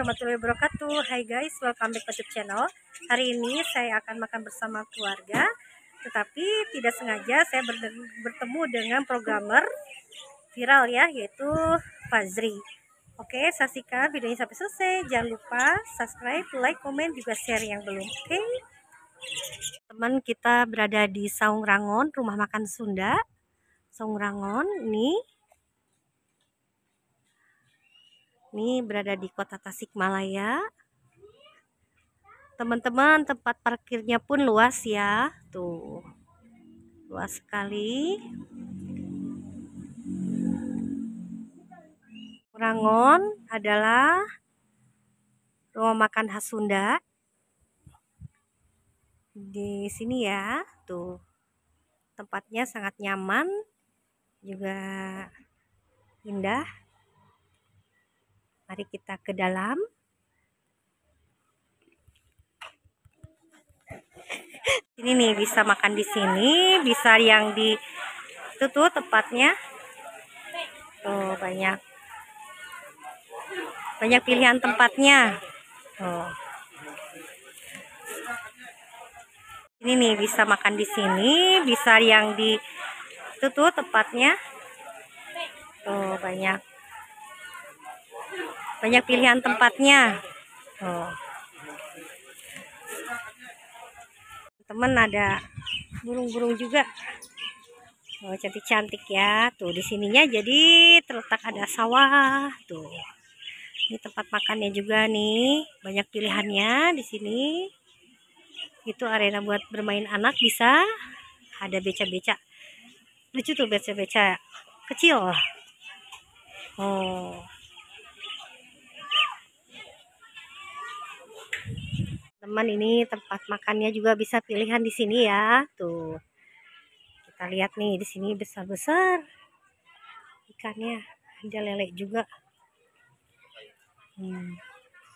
warahmatullahi wabarakatuh. Hai guys, welcome back to YouTube channel. Hari ini saya akan makan bersama keluarga, tetapi tidak sengaja saya bertemu dengan programmer viral ya, yaitu Fazri. Oke, saksikan videonya sampai selesai. Jangan lupa subscribe, like, komen, juga share yang belum. Oke, teman, kita berada di Saung Rangon, rumah makan Sunda. Saung Rangon ini berada di kota Tasikmalaya. Teman-teman, tempat parkirnya pun luas ya. Tuh, luas sekali. Rangon adalah rumah makan khas Sunda. Di sini ya, tuh. Tempatnya sangat nyaman, juga indah. Mari kita ke dalam. Ini nih, bisa makan di sini, bisa yang di itu tuh tempatnya. Tuh, banyak pilihan tempatnya. Tuh. Ini nih, bisa makan di sini, bisa yang di itu tuh tempatnya. Tuh, banyak pilihan tempatnya. Tuh. Teman, ada burung-burung juga. Oh, cantik-cantik ya. Tuh, di sininya jadi terletak ada sawah. Tuh. Ini tempat makannya juga nih. Banyak pilihannya di sini. Itu arena buat bermain anak bisa. Ada beca-beca. Lucu tuh beca-beca kecil. Oh. Teman, ini tempat makannya juga bisa pilihan di sini ya. Tuh. Kita lihat nih, di sini besar-besar ikannya. Ada lele juga.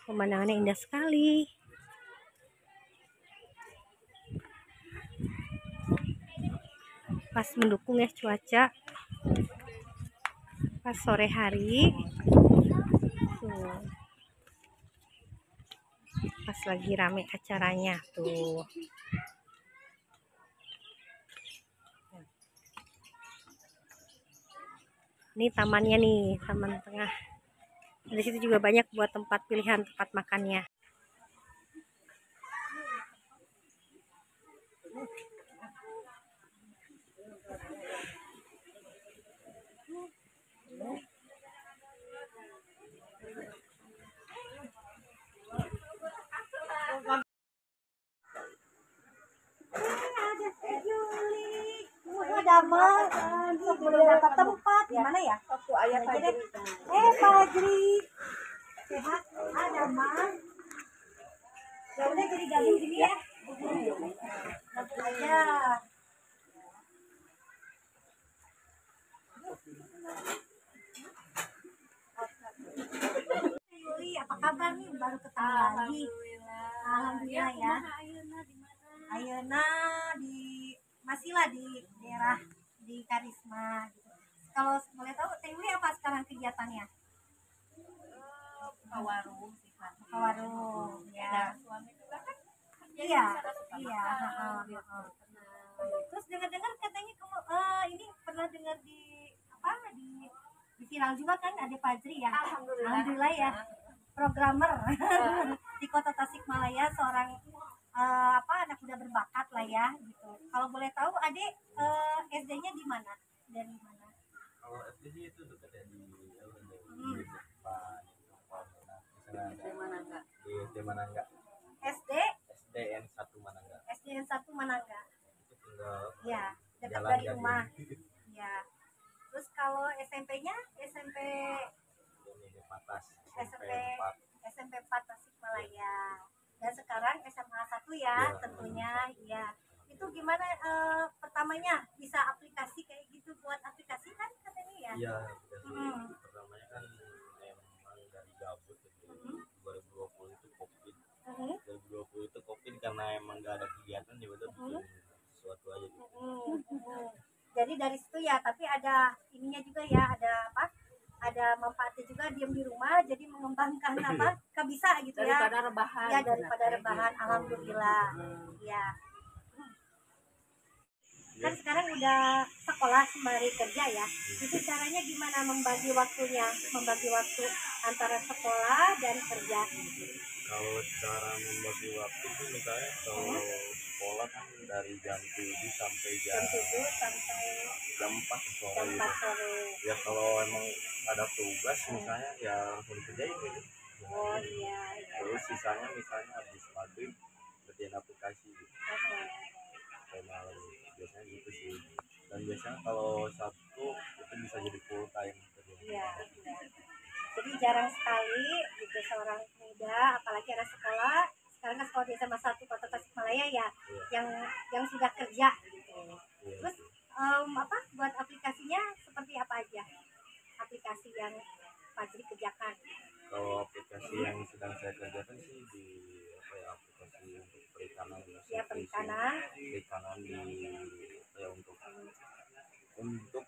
Pemandangannya indah sekali. Pas mendukung ya cuaca. Pas sore hari. Tuh. Pas lagi rame acaranya tuh. Ini tamannya nih, taman tengah. Di situ juga banyak buat tempat pilihan tempat makannya. Sebelum dapat tempat gimana ya? Waktu ayah Fajri. Fajri. Sehat? Ada mah. Ya udah, jadi gabung gini ya. Gabung aja. Yuli, apa kabar nih? Baru ketemu lagi. Alhamdulillah ya. Ayeuna masih lah di daerah di Karisma gitu. Kalau boleh tahu Teh Yuli apa sekarang kegiatannya? Buka warung sih, Pak. Buka warung ya. Suami juga kan iya. Terus dengar-dengar katanya kamu ini pernah dengar di viral juga kan, ada Fajri ya. Alhamdulillah ya. Programmer di kota Tasikmalaya, seorang anak muda berbakat lah ya gitu. Kalau boleh tahu Adik SD-nya di mana? Dari mana? Kalau SD itu dekat di Manangga. Di SD Manangga. SDN 1 Manangga. SDN 1 Manangga. Itu tinggal ya, dekat dari rumah. Ya. Terus kalau SMP-nya SMP SMP 4 Tasikmalaya. Dan sekarang SMA 1 ya, tentunya ya. Itu gimana pertamanya bisa aplikasi kayak gitu, buat aplikasi kan katanya ya? Iya, pertamanya kan emang dari gabut gitu. 2020 itu Covid. 2020 itu Covid karena emang gak ada kegiatan, ya udah bikin sesuatu aja gitu. Jadi dari situ ya, tapi ada ininya juga ya, ada manfaatnya juga diam di rumah, jadi mengembangkan apa bisa gitu ya. Daripada rebahan. Ya daripada rebahan, alhamdulillah. Ya. Kan sekarang udah sekolah sembari kerja ya. Itu caranya gimana membagi waktunya, membagi waktu antara sekolah dan kerja? Kalau cara membagi waktu itu misalnya kalau sekolah kan dari jam 7 sampai Jam 7 sampai jam 4 sore jam 4 gitu. sore. Ya kalau emang ada tugas misalnya ya langsung kerjain gitu. Oh iya. Terus sisanya misalnya habis maghrib kerjain aplikasi gitu. Sampai malam biasanya gitu sih. Dan biasanya kalau Sabtu itu bisa jadi full time kerjanya. Iya. Jadi jarang sekali gitu seorang muda, apalagi anak sekolah. Sekarang kan sekolah di SMA 1 Kota Tasikmalaya ya, yang sudah kerja gitu. Terus apa buat aplikasinya seperti apa aja? Aplikasi yang Fajri kerjakan. Kalau aplikasi yang sedang saya kerjakan sih di apa ya, aplikasi untuk perikanan Ya perikanan di ya untuk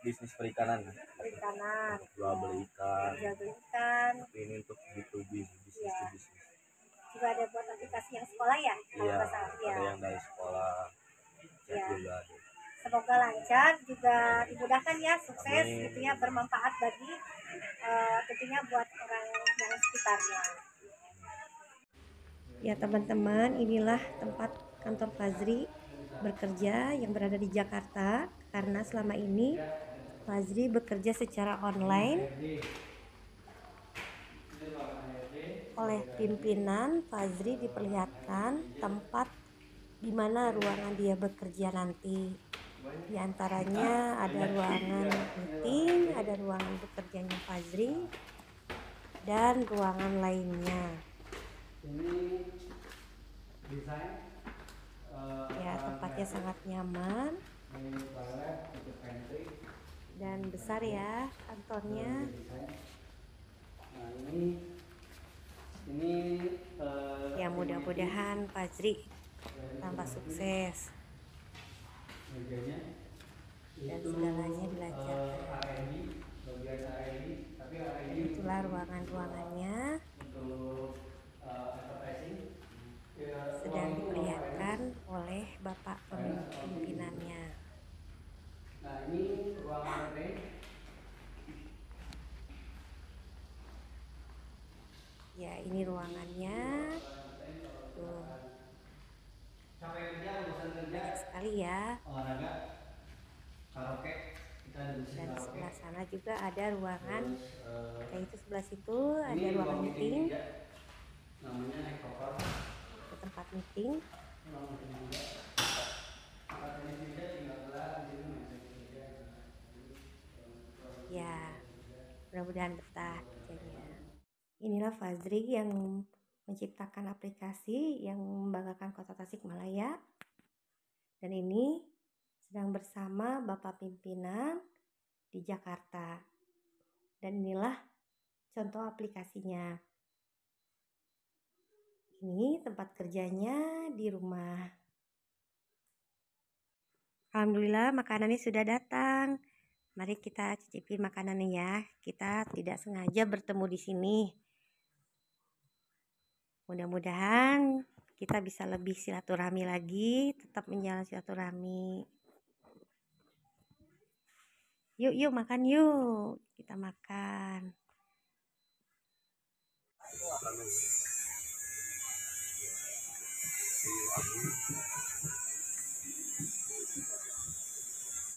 bisnis perikanan untuk jual beli ikan. Tapi ini untuk B2B, bisnis to bisnis. Juga ada buat aplikasi yang sekolah ya? Iya, ada yang dari sekolah. Juga ada. Semoga lancar, juga dimudahkan ya, sukses gitu ya, bermanfaat bagi tentunya buat orang yang sekitarnya. Ya teman-teman, inilah tempat kantor Fazri bekerja yang berada di Jakarta, karena selama ini Fazri bekerja secara online oleh pimpinan. Fazri diperlihatkan tempat di mana ruangan dia bekerja nanti. Di antaranya ada ruangan meeting, ada ruangan bekerjanya Fazri, dan ruangan lainnya. Ya, tempatnya sangat nyaman dan besar ya kantornya. Ya mudah-mudahan Fazri tambah sukses dan segalanya dilancarkan. Itulah ruangan-ruangannya sedang diperlihatkan oleh Bapak pimpinannya. Nah ini ruangan Ya ini ruangannya. Tuh. Banyak sekali ya. Dan sebelah sana juga ada ruangan, yaitu sebelah situ ada ruangan meeting, itu tempat meeting. Ya mudah-mudahan betah kerjanya. Inilah Fazri yang menciptakan aplikasi yang membanggakan Kota Tasikmalaya, dan ini sedang bersama Bapak pimpinan di Jakarta, dan inilah contoh aplikasinya. Ini tempat kerjanya di rumah. Alhamdulillah makanannya sudah datang. Mari kita cicipi makanannya ya. Kita tidak sengaja bertemu di sini. Mudah-mudahan kita bisa lebih silaturahmi lagi, tetap menjalin silaturahmi. Yuk makan yuk. Kita makan.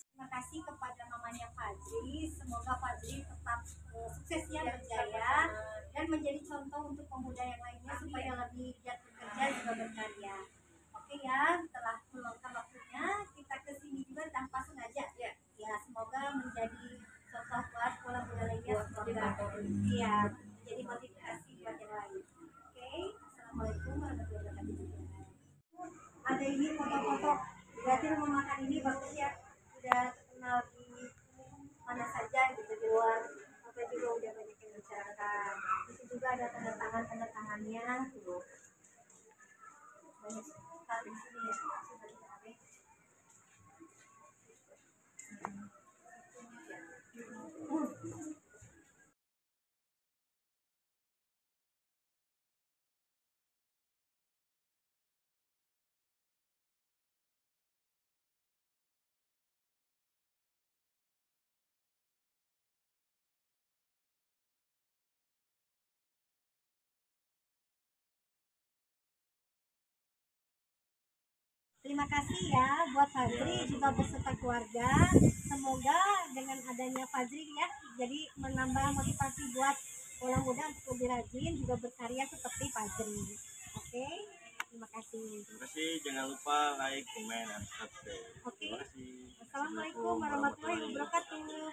Terima kasih kepada mamanya Fazri. Semoga Fazri tetap sukses ya, berjaya dan menjadi contoh untuk pemuda yang lainnya supaya lebih giat bekerja juga berkarya. Oke ya, setelah meluangkan waktunya kita kesini juga tanpa sengaja ya, semoga menjadi contoh buat pola-pola lainnya, semoga ya menjadi motivasi buat yang lain. Oke, assalamualaikum warahmatullahi wabarakatuh. Ada ini foto-foto, berarti rumah makan ini bagus ya, udah kenal di mana saja gitu, di luar apa juga udah banyak yang bicarakan. Itu juga ada tanda tangannya tuh, banyak sekali di sini ya. Terima kasih ya buat Fajri juga beserta keluarga. Semoga dengan adanya Fajri ya, jadi menambah motivasi buat aula muda untuk lebih rajin juga berkarya seperti Fajri. Oke, terima kasih. Terima kasih, jangan lupa like, komen, dan subscribe. Oke. Terima kasih. Assalamualaikum warahmatullahi wabarakatuh.